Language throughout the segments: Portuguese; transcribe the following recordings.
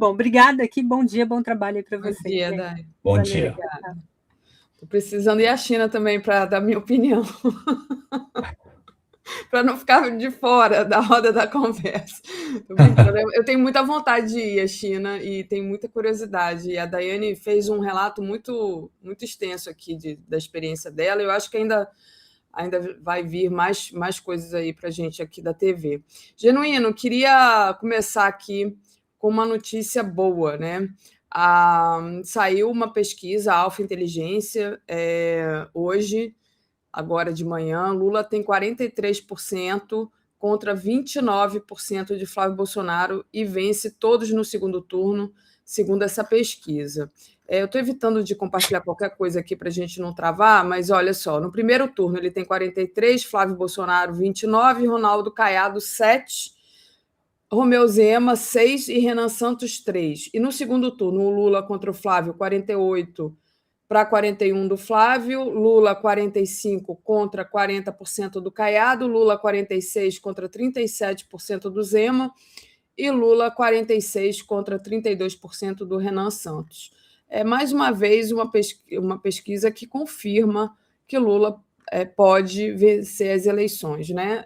bom. Obrigada aqui. Bom dia, bom trabalho aí para Bom você. dia, Dai. Bom Valeu. dia. Estou precisando ir à China também para dar minha opinião. Para não ficar de fora da roda da conversa. Tô brincando. Eu tenho muita vontade de ir à China e tenho muita curiosidade. E a Daiane fez um relato muito, muito extenso aqui da experiência dela. Eu acho que ainda vai vir mais coisas aí para a gente aqui da TV. Genuíno, queria começar aqui com uma notícia boa, né? Saiu uma pesquisa, a Alfa Inteligência, hoje, agora de manhã, Lula tem 43% contra 29% de Flávio Bolsonaro e vence todos no segundo turno, segundo essa pesquisa. Eu estou evitando de compartilhar qualquer coisa aqui para a gente não travar, mas olha só, no primeiro turno ele tem 43%, Flávio Bolsonaro 29%, Ronaldo Caiado 7%, Romeu Zema 6% e Renan Santos 3%. E no segundo turno, o Lula contra o Flávio, 48% para 41% do Flávio, Lula 45% contra 40% do Caiado, Lula 46% contra 37% do Zema e Lula 46% contra 32% do Renan Santos. Mais uma vez, uma pesquisa que confirma que Lula pode vencer as eleições, né?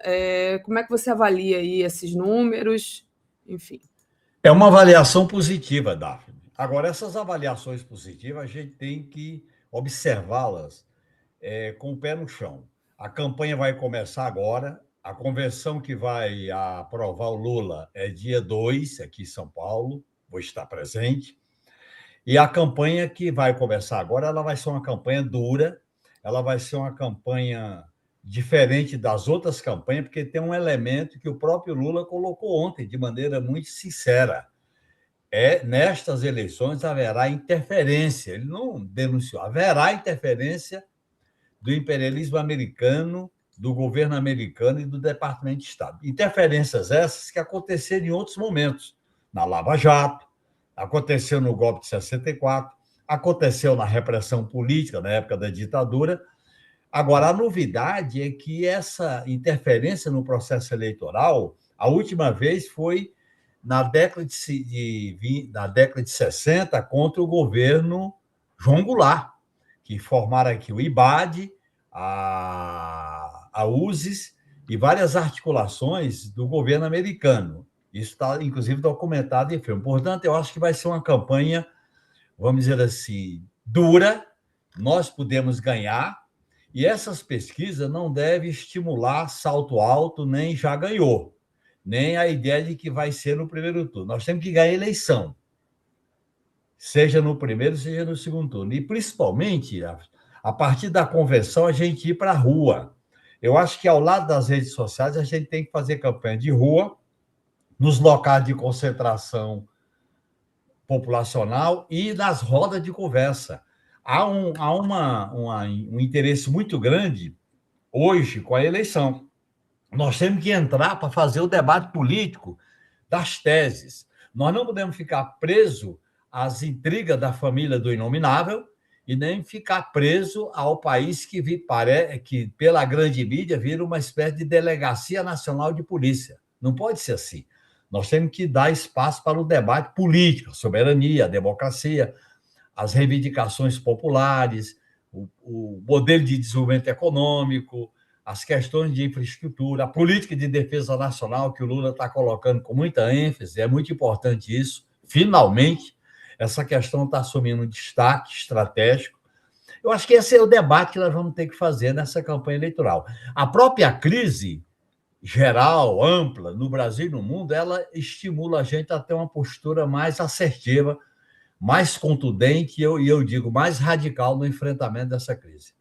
Como é que você avalia aí esses números? Enfim. É uma avaliação positiva, Daphne. Agora, essas avaliações positivas, a gente tem que observá-las com o pé no chão. A campanha vai começar agora, a convenção que vai aprovar o Lula é dia 2, aqui em São Paulo, vou estar presente. E a campanha que vai começar agora, ela vai ser uma campanha dura, ela vai ser uma campanha diferente das outras campanhas, porque tem um elemento que o próprio Lula colocou ontem, de maneira muito sincera. Nestas eleições haverá interferência, ele não denunciou, haverá interferência do imperialismo americano, do governo americano e do Departamento de Estado. Interferências essas que aconteceram em outros momentos, na Lava Jato, aconteceu no golpe de 64, aconteceu na repressão política, na época da ditadura. Agora, a novidade é que essa interferência no processo eleitoral, a última vez foi na década de 60, contra o governo João Goulart, que formaram aqui o IBAD, a USES e várias articulações do governo americano. Isso está, inclusive, documentado em filme. Portanto, eu acho que vai ser uma campanha, vamos dizer assim, dura, nós podemos ganhar, e essas pesquisas não devem estimular salto alto, nem já ganhou, nem a ideia de que vai ser no primeiro turno. Nós temos que ganhar a eleição, seja no primeiro, seja no segundo turno. E, principalmente, a partir da convenção, a gente ir para a rua. Eu acho que, ao lado das redes sociais, a gente tem que fazer campanha de rua, nos locais de concentração populacional e nas rodas de conversa. Há um interesse muito grande hoje com a eleição. Nós temos que entrar para fazer o debate político das teses. Nós não podemos ficar presos às intrigas da família do inominável e nem ficar preso ao país que pela grande mídia, vira uma espécie de delegacia nacional de polícia. Não pode ser assim. Nós temos que dar espaço para o debate político, a soberania, a democracia, as reivindicações populares, o modelo de desenvolvimento econômico, as questões de infraestrutura, a política de defesa nacional que o Lula está colocando com muita ênfase, é muito importante isso. Finalmente, essa questão está assumindo um destaque estratégico. Eu acho que esse é o debate que nós vamos ter que fazer nessa campanha eleitoral. A própria crise geral, ampla, no Brasil e no mundo, ela estimula a gente a ter uma postura mais assertiva, mais contundente e eu digo, mais radical no enfrentamento dessa crise.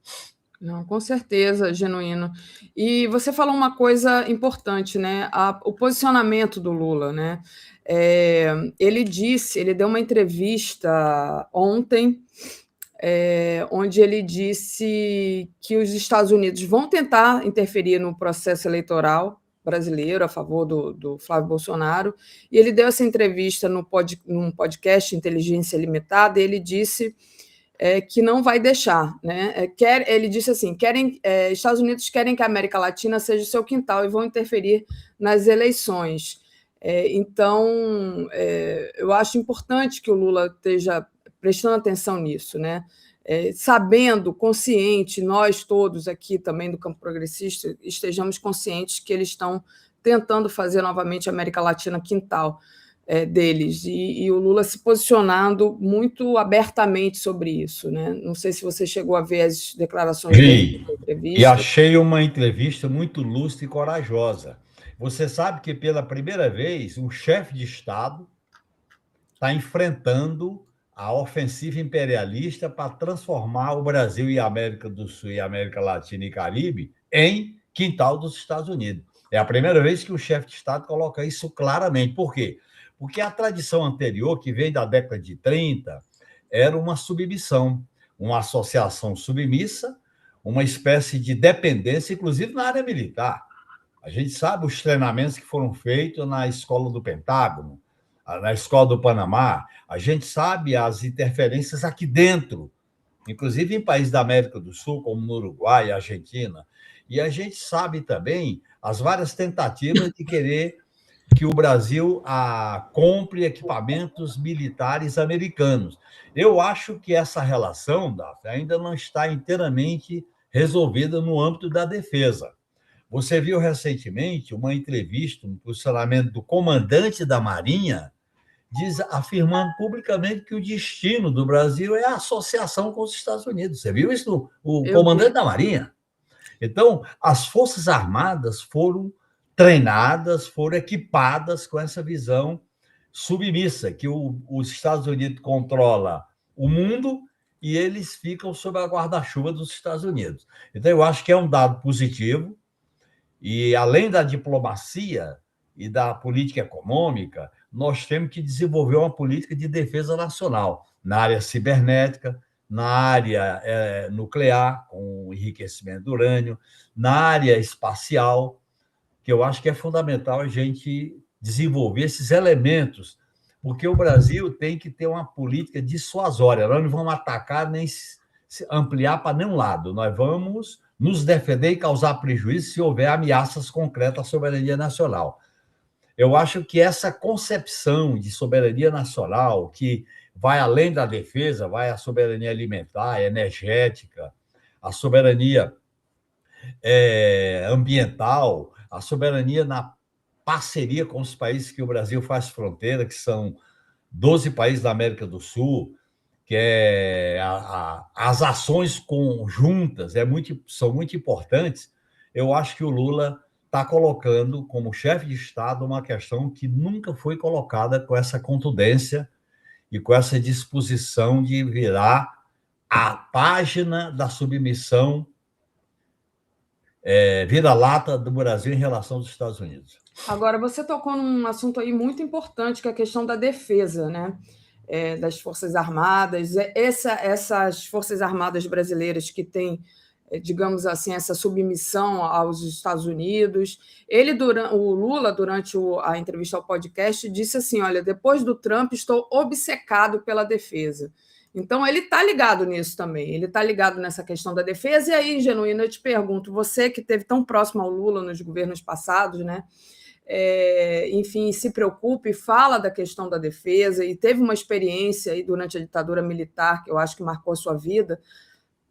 Não, com certeza, Genuíno. E você falou uma coisa importante, né? O posicionamento do Lula, né? Ele deu uma entrevista ontem, onde ele disse que os Estados Unidos vão tentar interferir no processo eleitoral brasileiro a favor do Flávio Bolsonaro, e ele deu essa entrevista num podcast Inteligência Limitada, e ele disse que não vai deixar, né? Ele disse assim: Estados Unidos querem que a América Latina seja o seu quintal e vão interferir nas eleições. Então, eu acho importante que o Lula esteja prestando atenção nisso, né? Sabendo, consciente, nós todos aqui também do campo progressista estejamos conscientes que eles estão tentando fazer novamente a América Latina quintal deles, e o Lula se posicionando muito abertamente sobre isso, né? Não sei se você chegou a ver as declarações dele na entrevista. E achei uma entrevista muito lúcida e corajosa. Você sabe que, pela primeira vez, um chefe de Estado está enfrentando a ofensiva imperialista para transformar o Brasil e a América do Sul e a América Latina e Caribe em quintal dos Estados Unidos. É a primeira vez que o chefe de Estado coloca isso claramente. Por quê? Porque a tradição anterior, que vem da década de 30, era uma submissão, uma associação submissa, uma espécie de dependência, inclusive na área militar. A gente sabe os treinamentos que foram feitos na escola do Pentágono, na escola do Panamá. A gente sabe as interferências aqui dentro, inclusive em países da América do Sul, como no Uruguai, Argentina. E a gente sabe também as várias tentativas de querer que o Brasil compre equipamentos militares americanos. Eu acho que essa relação, Daphne, ainda não está inteiramente resolvida no âmbito da defesa. Você viu recentemente uma entrevista, um posicionamento do comandante da Marinha, afirmando publicamente que o destino do Brasil é a associação com os Estados Unidos. Você viu isso? O comandante da Marinha. Então, as Forças Armadas foram treinadas, foram equipadas com essa visão submissa, que os Estados Unidos controla o mundo e eles ficam sob a guarda-chuva dos Estados Unidos. Então, eu acho que é um dado positivo. E, além da diplomacia e da política econômica, nós temos que desenvolver uma política de defesa nacional, na área cibernética, na área nuclear, com o enriquecimento do urânio, na área espacial, que eu acho que é fundamental a gente desenvolver esses elementos, porque o Brasil tem que ter uma política dissuasória. Nós não vamos atacar nem ampliar para nenhum lado, nós vamos nos defender e causar prejuízo se houver ameaças concretas à soberania nacional. Eu acho que essa concepção de soberania nacional, que vai além da defesa, vai à soberania alimentar, energética, a soberania ambiental, a soberania na parceria com os países que o Brasil faz fronteira, que são 12 países da América do Sul, que as ações conjuntas são muito importantes. Eu acho que o Lula está colocando como chefe de Estado uma questão que nunca foi colocada com essa contundência e com essa disposição de virar a página da submissão vira-lata do Brasil em relação aos Estados Unidos. Agora, você tocou num assunto aí muito importante, que é a questão da defesa, né? Das Forças Armadas, essas Forças Armadas brasileiras que têm, digamos assim, essa submissão aos Estados Unidos. O Lula, durante a entrevista ao podcast, disse assim: olha, depois do Trump, estou obcecado pela defesa. Então, ele está ligado nisso também, ele está ligado nessa questão da defesa. E aí, Genuína, eu te pergunto, você que esteve tão próximo ao Lula nos governos passados, né? Enfim, se preocupa e fala da questão da defesa, e teve uma experiência aí durante a ditadura militar que eu acho que marcou a sua vida.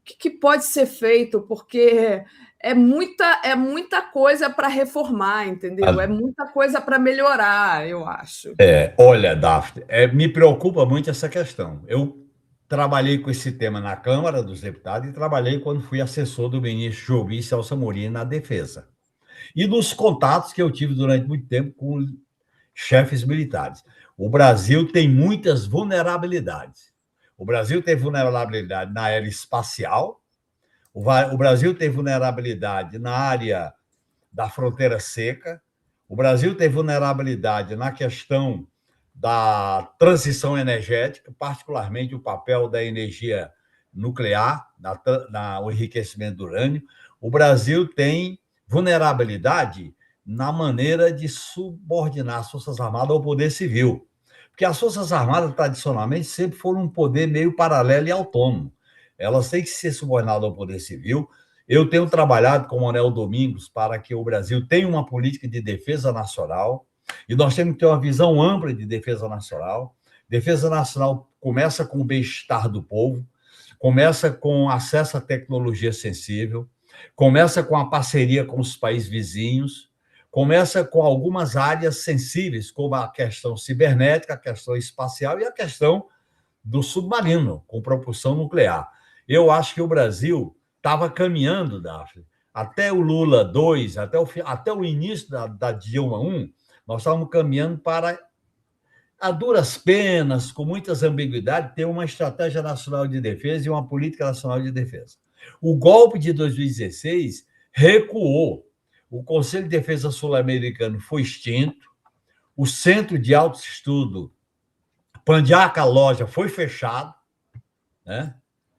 O que pode ser feito? Porque é muita coisa para reformar, entendeu? É muita coisa para melhorar, eu acho. Olha, Daphne, me preocupa muito essa questão. Eu trabalhei com esse tema na Câmara dos Deputados e trabalhei quando fui assessor do ministro Jobim Celso Amorim na defesa. E nos contatos que eu tive durante muito tempo com chefes militares. O Brasil tem muitas vulnerabilidades. O Brasil tem vulnerabilidade na área espacial, o Brasil tem vulnerabilidade na área da fronteira seca, o Brasil tem vulnerabilidade na questão da transição energética, particularmente o papel da energia nuclear, o enriquecimento do urânio. O Brasil tem vulnerabilidade na maneira de subordinar as Forças Armadas ao poder civil. Porque as Forças Armadas, tradicionalmente, sempre foram um poder meio paralelo e autônomo. Elas têm que ser subordinadas ao poder civil. Eu tenho trabalhado com o Manuel Domingos para que o Brasil tenha uma política de defesa nacional. E nós temos que ter uma visão ampla de defesa nacional. Defesa nacional começa com o bem-estar do povo, começa com acesso à tecnologia sensível, começa com a parceria com os países vizinhos, começa com algumas áreas sensíveis, como a questão cibernética, a questão espacial e a questão do submarino, com propulsão nuclear. Eu acho que o Brasil estava caminhando, Daphne, até o Lula 2, até o início da Dilma 1, nós estávamos caminhando para, a duras penas, com muitas ambiguidades, ter uma estratégia nacional de defesa e uma política nacional de defesa. O golpe de 2016 recuou. O Conselho de Defesa Sul-Americano foi extinto, o Centro de Alto Estudo Pandiaca Loja foi fechado, né?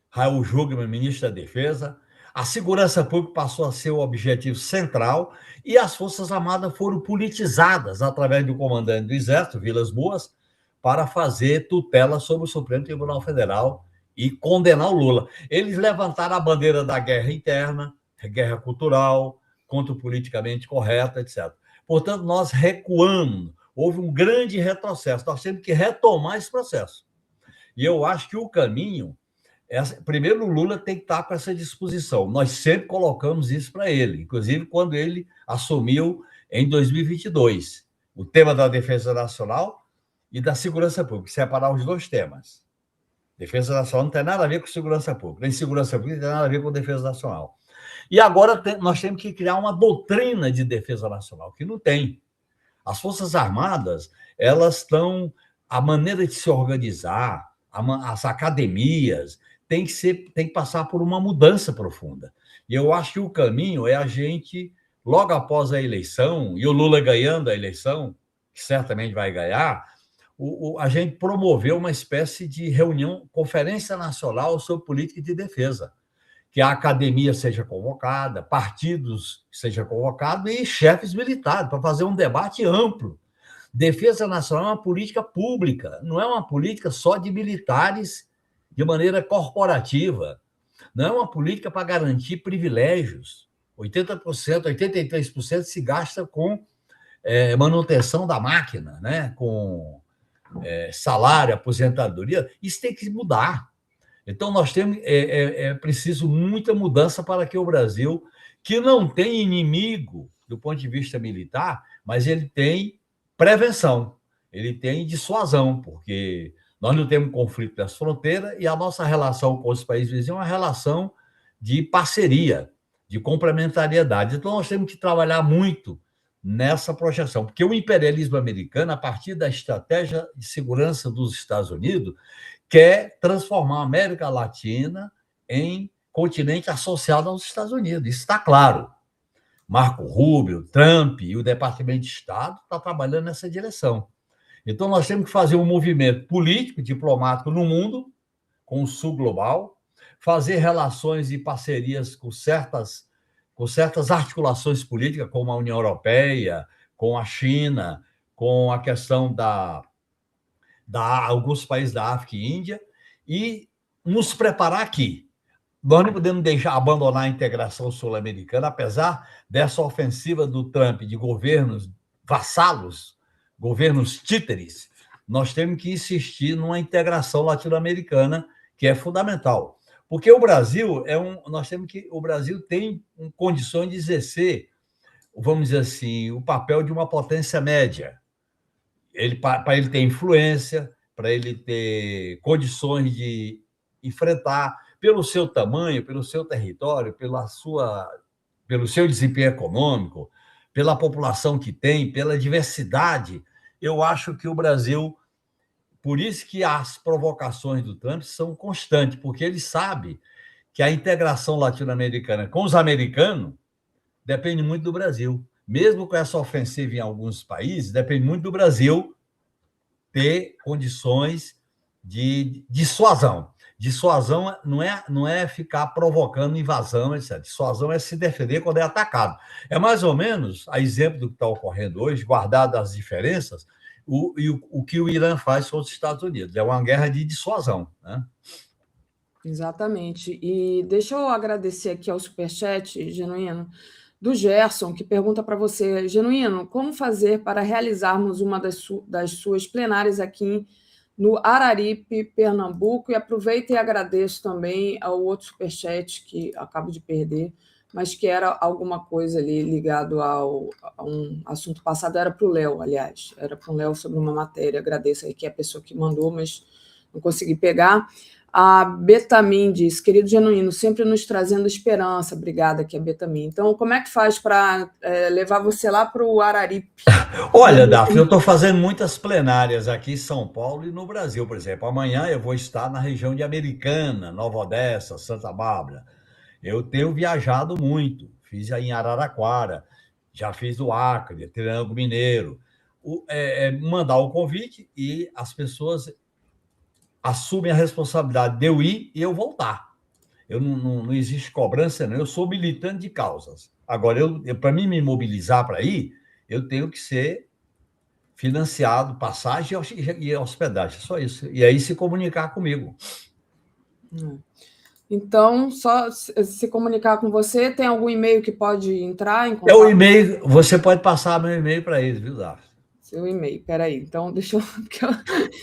Raul Jugman, ministro da Defesa, a segurança pública passou a ser o objetivo central e as Forças Armadas foram politizadas através do comandante do Exército, Vilas Boas, para fazer tutela sobre o Supremo Tribunal Federal e condenar o Lula. Eles levantaram a bandeira da guerra interna, guerra cultural, contra o politicamente correto, etc. Portanto, nós recuamos, houve um grande retrocesso, nós temos que retomar esse processo. E eu acho que o caminho... Primeiro, o Lula tem que estar com essa disposição. Nós sempre colocamos isso para ele, inclusive quando ele assumiu em 2022 o tema da defesa nacional e da segurança pública, separar os dois temas. Defesa nacional não tem nada a ver com segurança pública, nem segurança pública não tem nada a ver com defesa nacional. E agora nós temos que criar uma doutrina de defesa nacional, que não tem. As Forças Armadas, elas estão... A maneira de se organizar, as academias... tem que passar por uma mudança profunda. E eu acho que o caminho é a gente, logo após a eleição, e o Lula ganhando a eleição, que certamente vai ganhar, a gente promover uma espécie de reunião, conferência nacional sobre política de defesa, que a academia seja convocada, partidos sejam convocados e chefes militares, para fazer um debate amplo. Defesa nacional é uma política pública, não é uma política só de militares de maneira corporativa. Não é uma política para garantir privilégios. 80%, 83% se gasta com manutenção da máquina, né? Com salário, aposentadoria. Isso tem que mudar. Então, nós temos preciso muita mudança para que o Brasil, que não tem inimigo do ponto de vista militar, mas ele tem prevenção, ele tem dissuasão, porque nós não temos conflito nas fronteiras e a nossa relação com os países vizinhos é uma relação de parceria, de complementariedade. Então, nós temos que trabalhar muito nessa projeção, porque o imperialismo americano, a partir da estratégia de segurança dos Estados Unidos, quer transformar a América Latina em continente associado aos Estados Unidos. Isso está claro. Marco Rubio, Trump e o Departamento de Estado estão trabalhando nessa direção. Então, nós temos que fazer um movimento político, diplomático no mundo, com o Sul global, fazer relações e parcerias com certas articulações políticas, como a União Europeia, com a China, com a questão da alguns países da África e Índia, e nos preparar aqui. Nós não podemos abandonar a integração sul-americana, apesar dessa ofensiva do Trump de governos vassalos, governos títeres. Nós temos que insistir numa integração latino-americana, que é fundamental. Porque o Brasil o Brasil tem condições de exercer, vamos dizer assim, o papel de uma potência média. Para ele ter influência, para ele ter condições de enfrentar, pelo seu tamanho, pelo seu território, pelo seu desempenho econômico, pela população que tem, pela diversidade. Eu acho que o Brasil... Por isso que as provocações do Trump são constantes, porque ele sabe que a integração latino-americana com os americanos depende muito do Brasil. Mesmo com essa ofensiva em alguns países, depende muito do Brasil ter condições de dissuasão. Dissuasão não é ficar provocando invasão, etc. Dissuasão é se defender quando é atacado. É mais ou menos, a exemplo do que está ocorrendo hoje, guardado as diferenças, o que o Irã faz com os Estados Unidos. É uma guerra de dissuasão, né? Exatamente. E deixa eu agradecer aqui ao superchat, Genuíno, do Gerson, que pergunta para você, Genuíno, como fazer para realizarmos uma das suas plenárias aqui no Araripe, Pernambuco? E aproveito e agradeço também ao outro superchat que acabo de perder, mas que era alguma coisa ali ligado a um assunto passado, era para o Léo, aliás, era para o Léo sobre uma matéria, agradeço aí que é a pessoa que mandou, mas não consegui pegar. A Betamin diz, querido Genuíno, sempre nos trazendo esperança, obrigada aqui a Betamin. Então, como é que faz para levar você lá para o Araripe? Olha, Daphne, eu estou fazendo muitas plenárias aqui em São Paulo e no Brasil, por exemplo. Amanhã eu vou estar na região de Americana, Nova Odessa, Santa Bárbara. Eu tenho viajado muito, fiz aí em Araraquara, já fiz do Acre, Triângulo Mineiro. Mandar o convite e as pessoas assumem a responsabilidade de eu ir e eu voltar. Não existe cobrança, não. Eu sou militante de causas. Agora, para mim me mobilizar para ir, eu tenho que ser financiado, passagem e hospedagem, só isso. E aí se comunicar comigo. Então, só se comunicar com você, tem algum e-mail que pode entrar em contato? É o e-mail, você pode passar meu e-mail para eles, viu, Daphne? Seu e-mail, peraí. Então, deixa eu. Porque eu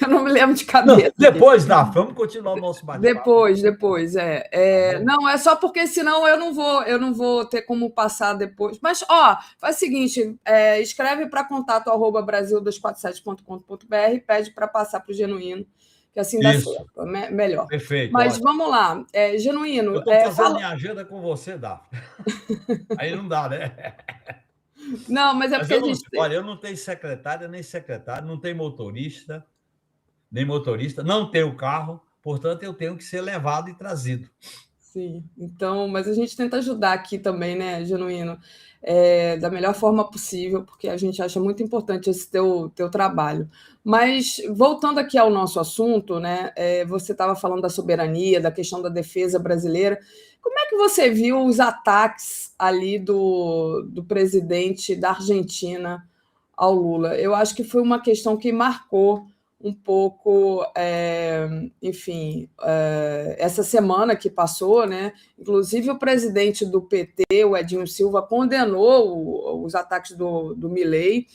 não me lembro de cabeça. Não, depois, Daphne, vamos continuar o nosso bate-papo. Depois. Não, é só porque senão eu não vou ter como passar depois. Mas, faz o seguinte: escreve para contato@brasil247.com.br, pede para passar para o Genuíno, que assim dá certo. Melhor. Perfeito. Mas vamos lá. Genuíno. Eu estou fazendo minha agenda com você, Daphne. Aí não dá, né? Não, mas porque a gente... Olha, eu não tenho secretária nem secretário, não tenho motorista, nem motorista, não tenho carro, portanto, eu tenho que ser levado e trazido. Sim, então, mas a gente tenta ajudar aqui também, né, Genuíno, da melhor forma possível, porque a gente acha muito importante esse teu trabalho. Mas, voltando aqui ao nosso assunto, né, você estava falando da soberania, da questão da defesa brasileira. Como é que você viu os ataques ali do presidente da Argentina ao Lula? Eu acho que foi uma questão que marcou um pouco, enfim, essa semana que passou, né? Inclusive o presidente do PT, o Edinho Silva, condenou os ataques do Milei,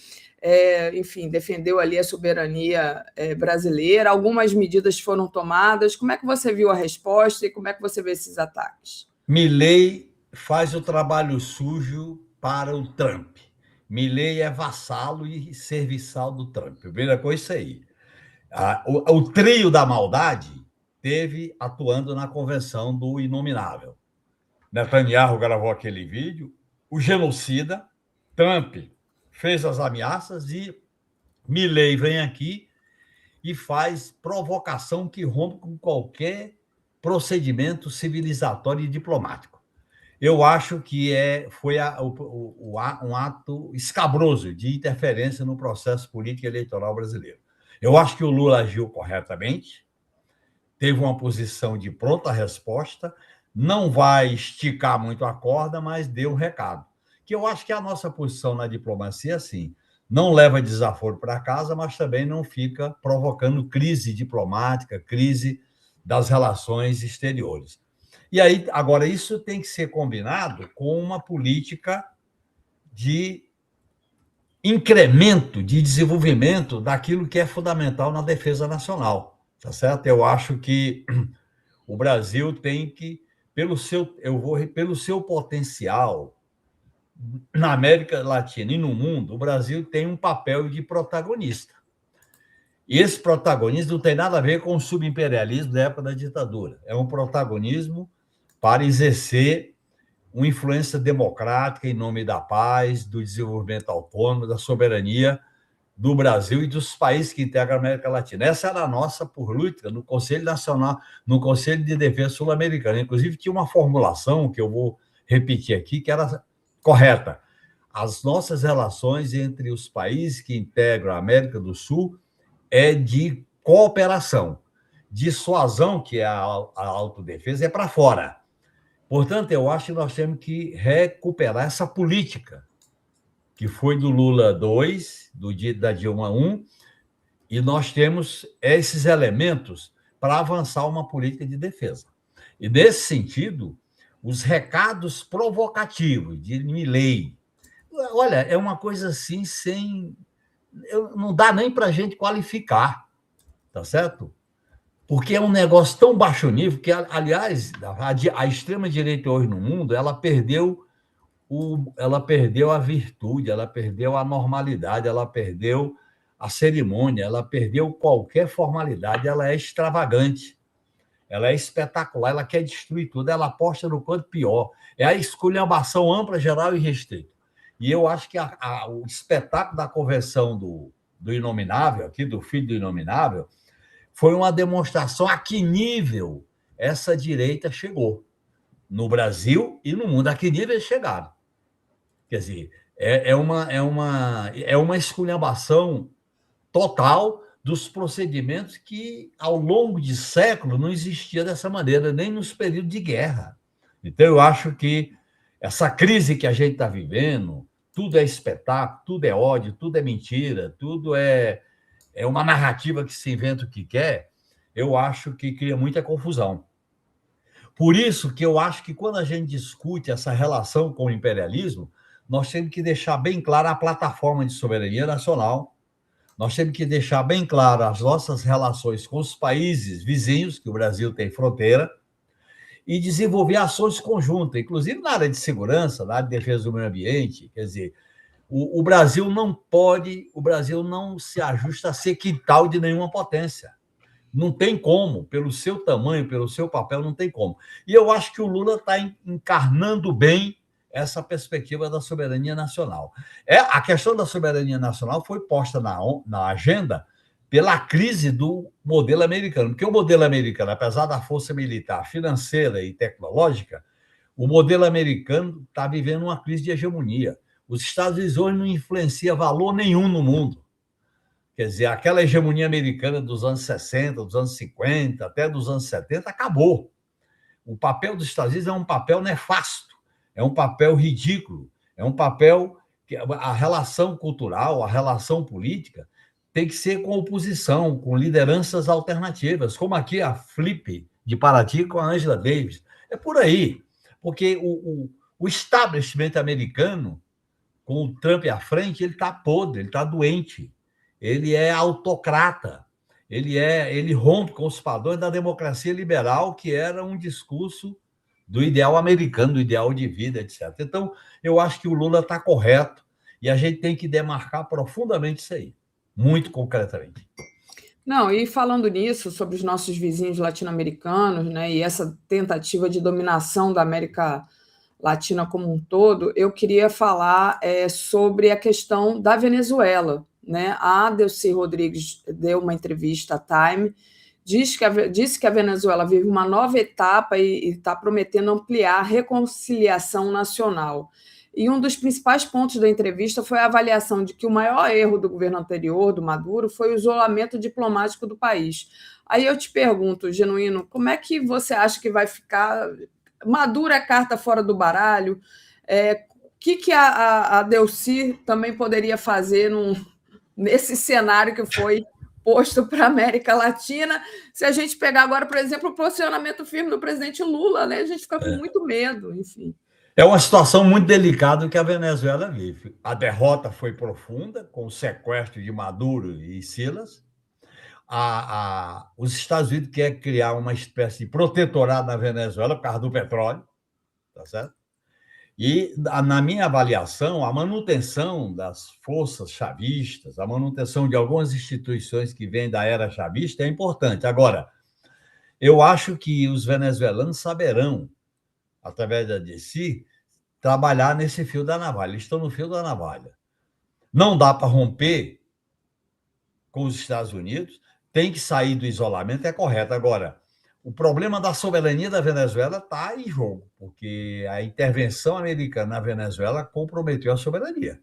enfim, defendeu ali a soberania brasileira, algumas medidas foram tomadas. Como é que você viu a resposta e como é que você vê esses ataques? Milei faz o trabalho sujo para o Trump. Milei é vassalo e serviçal do Trump. Primeira coisa, isso aí. O trio da maldade teve atuando na convenção do Inominável. Netanyahu gravou aquele vídeo, o genocida, Trump fez as ameaças e Milei vem aqui e faz provocação que rompe com qualquer procedimento civilizatório e diplomático. Eu acho que foi um ato escabroso de interferência no processo político e eleitoral brasileiro. Eu acho que o Lula agiu corretamente, teve uma posição de pronta resposta, não vai esticar muito a corda, mas deu um recado. Que eu acho que a nossa posição na diplomacia é assim, não leva desaforo para casa, mas também não fica provocando crise diplomática, crise das relações exteriores. E aí, agora, isso tem que ser combinado com uma política de incremento, de desenvolvimento daquilo que é fundamental na defesa nacional, tá certo? Eu acho que o Brasil tem que, pelo seu potencial na América Latina e no mundo, o Brasil tem um papel de protagonista. E esse protagonismo não tem nada a ver com o subimperialismo da época da ditadura. É um protagonismo para exercer uma influência democrática em nome da paz, do desenvolvimento autônomo, da soberania do Brasil e dos países que integram a América Latina. Essa era a nossa política no Conselho Nacional, no Conselho de Defesa Sul-Americano. Inclusive, tinha uma formulação que eu vou repetir aqui, que era correta. As nossas relações entre os países que integram a América do Sul é de cooperação. Dissuasão, que é a autodefesa, é para fora. Portanto, eu acho que nós temos que recuperar essa política que foi do Lula 2, da Dilma 1, e nós temos esses elementos para avançar uma política de defesa. E, nesse sentido, os recados provocativos de Milei. Olha, é uma coisa assim sem... Não dá nem para a gente qualificar, tá certo? Porque é um negócio tão baixo nível que, aliás, a extrema-direita hoje no mundo, ela perdeu a virtude, ela perdeu a normalidade, ela perdeu a cerimônia, ela perdeu qualquer formalidade, ela é extravagante, ela é espetacular, ela quer destruir tudo, ela aposta no quanto pior. É a esculhambação ampla, geral e restrita. E eu acho que o espetáculo da convenção do Inominável, aqui do filho do Inominável, foi uma demonstração a que nível essa direita chegou no Brasil e no mundo. A que nível eles chegaram? Quer dizer, é uma esculhambação total dos procedimentos que, ao longo de séculos, não existia dessa maneira, nem nos períodos de guerra. Então, eu acho que essa crise que a gente está vivendo, tudo é espetáculo, tudo é ódio, tudo é mentira, tudo é uma narrativa que se inventa o que quer, eu acho que cria muita confusão. Por isso que eu acho que quando a gente discute essa relação com o imperialismo, nós temos que deixar bem clara a plataforma de soberania nacional, nós temos que deixar bem claro as nossas relações com os países vizinhos, que o Brasil tem fronteira, e desenvolver ações conjuntas, inclusive na área de segurança, na área de defesa do meio ambiente. Quer dizer, o Brasil não se ajusta a ser quintal de nenhuma potência. Não tem como, pelo seu tamanho, pelo seu papel, não tem como. E eu acho que o Lula está encarnando bem essa perspectiva da soberania nacional. A questão da soberania nacional foi posta na agenda pela crise do modelo americano, porque o modelo americano, apesar da força militar, financeira e tecnológica, o modelo americano está vivendo uma crise de hegemonia. Os Estados Unidos hoje não influencia valor nenhum no mundo. Quer dizer, aquela hegemonia americana dos anos 60, dos anos 50, até dos anos 70, acabou. O papel dos Estados Unidos é um papel nefasto, é um papel ridículo, é um papel que a relação cultural, a relação política tem que ser com oposição, com lideranças alternativas, como aqui a Flip de Paraty com a Angela Davis. É por aí, porque o establishment americano, com o Trump à frente, ele está podre, ele está doente, ele é autocrata, ele rompe com os padrões da democracia liberal, que era um discurso do ideal americano, do ideal de vida, etc. Então, eu acho que o Lula está correto e a gente tem que demarcar profundamente isso aí, muito concretamente. Não, e falando nisso, sobre os nossos vizinhos latino-americanos, né, e essa tentativa de dominação da América Latina como um todo, eu queria falar sobre a questão da Venezuela. Né? A Delcy Rodrigues deu uma entrevista à Time, disse que a Venezuela vive uma nova etapa e está prometendo ampliar a reconciliação nacional. E um dos principais pontos da entrevista foi a avaliação de que o maior erro do governo anterior, do Maduro, foi o isolamento diplomático do país. Aí eu te pergunto, Genuíno, como é que você acha que vai ficar? Maduro é carta fora do baralho? O que a Delcy também poderia fazer nesse cenário que foi posto para a América Latina? Se a gente pegar agora, por exemplo, o posicionamento firme do presidente Lula, né? A gente fica com muito medo, enfim. É uma situação muito delicada que a Venezuela vive. A derrota foi profunda, com o sequestro de Maduro e Silas. Os Estados Unidos querem criar uma espécie de protetorado na Venezuela por causa do petróleo, tá certo? E, na minha avaliação, a manutenção das forças chavistas, a manutenção de algumas instituições que vêm da era chavista é importante. Agora, eu acho que os venezuelanos saberão, através da DC, trabalhar nesse fio da navalha. Eles estão no fio da navalha. Não dá para romper com os Estados Unidos, tem que sair do isolamento, é correto. Agora, o problema da soberania da Venezuela está em jogo, porque a intervenção americana na Venezuela comprometeu a soberania.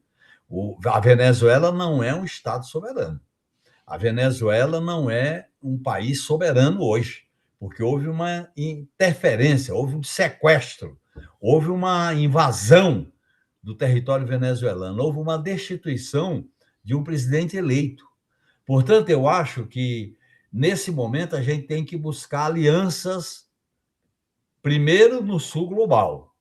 A Venezuela não é um Estado soberano. A Venezuela não é um país soberano hoje, porque houve uma interferência, houve um sequestro, houve uma invasão do território venezuelano, houve uma destituição de um presidente eleito. Portanto, eu acho que nesse momento, a gente tem que buscar alianças Primeiro, no sul global.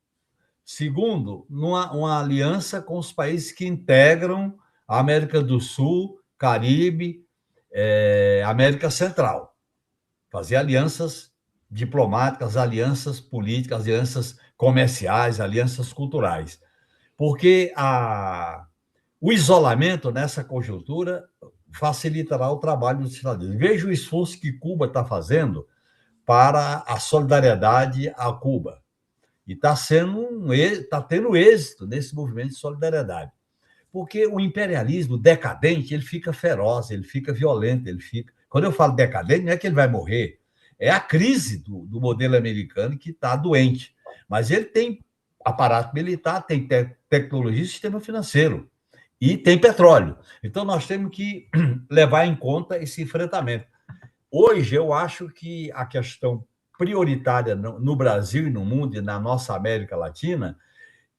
Segundo, uma aliança com os países que integram a América do Sul, Caribe, América Central. Fazer alianças diplomáticas, alianças políticas, alianças comerciais, alianças culturais. Porque o isolamento nessa conjuntura facilitará o trabalho dos cidadãos. Veja o esforço que Cuba está fazendo para a solidariedade a Cuba. E está tendo êxito nesse movimento de solidariedade. Porque o imperialismo decadente, ele fica feroz, ele fica violento, ele fica... Quando eu falo decadente, não é que ele vai morrer, é a crise do modelo americano que está doente. Mas ele tem aparato militar, tem tecnologia e sistema financeiro. E tem petróleo. Então, nós temos que levar em conta esse enfrentamento. Hoje, eu acho que a questão prioritária no Brasil e no mundo, e na nossa América Latina,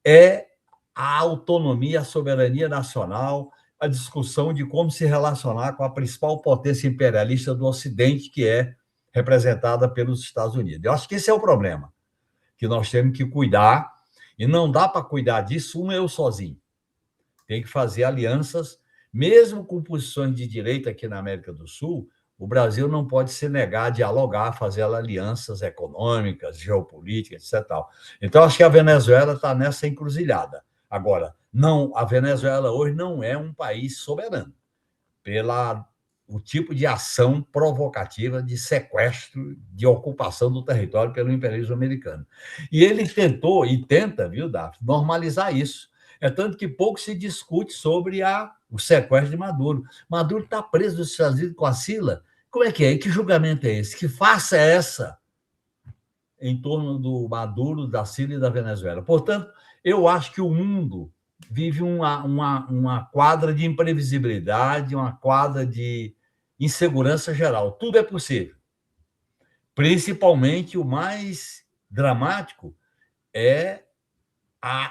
é a autonomia, a soberania nacional, a discussão de como se relacionar com a principal potência imperialista do Ocidente, que é representada pelos Estados Unidos. Eu acho que esse é o problema, que nós temos que cuidar, e não dá para cuidar disso eu sozinho. Tem que fazer alianças, mesmo com posições de direita aqui na América do Sul. O Brasil não pode se negar a dialogar, fazer alianças econômicas, geopolíticas, etc. Então, acho que a Venezuela está nessa encruzilhada. Agora, não, a Venezuela hoje não é um país soberano, o tipo de ação provocativa de sequestro, de ocupação do território pelo imperialismo americano. E ele tentou, e tenta, viu, Daphne, normalizar isso. É tanto que pouco se discute sobre o sequestro de Maduro. Maduro está preso nos Estados Unidos com a Sila. Como é que é? E que julgamento é esse? Que farsa é essa em torno do Maduro, da Sila e da Venezuela? Portanto, eu acho que o mundo vive uma quadra de imprevisibilidade, uma quadra de insegurança geral. Tudo é possível. Principalmente o mais dramático é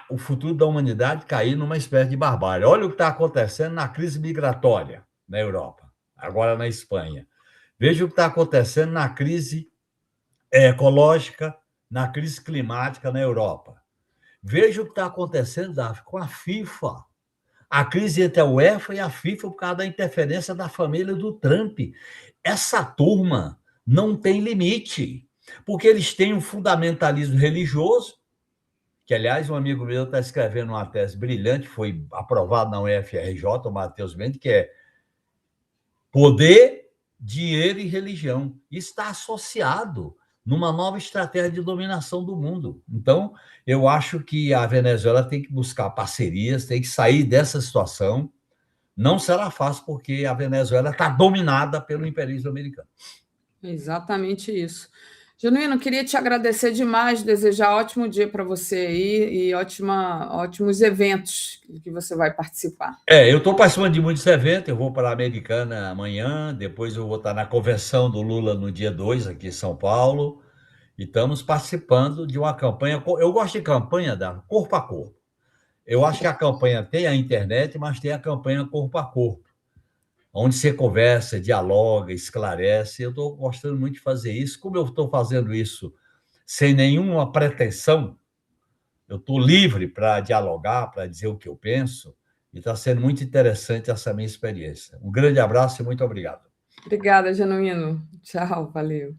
o futuro da humanidade cair numa espécie de barbárie. Olha o que está acontecendo na crise migratória na Europa, agora na Espanha. Veja o que está acontecendo na crise ecológica, na crise climática na Europa. Veja o que está acontecendo, Daphne, com a FIFA. A crise entre a UEFA e a FIFA por causa da interferência da família do Trump. Essa turma não tem limite, porque eles têm um fundamentalismo religioso, que, aliás, um amigo meu está escrevendo uma tese brilhante, foi aprovado na UFRJ, o Matheus Mendes, que é poder, dinheiro e religião. Isso está associado numa nova estratégia de dominação do mundo. Então, eu acho que a Venezuela tem que buscar parcerias, tem que sair dessa situação. Não será fácil, porque a Venezuela está dominada pelo imperialismo americano. Exatamente isso. Genuíno, queria te agradecer demais, desejar ótimo dia para você aí e ótimos eventos que você vai participar. Eu estou participando de muitos eventos, eu vou para a Americana amanhã, depois eu vou estar na convenção do Lula no dia 2, aqui em São Paulo, e estamos participando de uma campanha. Eu gosto de campanha da corpo a corpo. Eu acho que a campanha tem a internet, mas tem a campanha corpo a corpo, onde você conversa, dialoga, esclarece. Eu estou gostando muito de fazer isso. Como eu estou fazendo isso sem nenhuma pretensão, eu estou livre para dialogar, para dizer o que eu penso, e está sendo muito interessante essa minha experiência. Um grande abraço e muito obrigado. Obrigada, Genuíno. Tchau, valeu.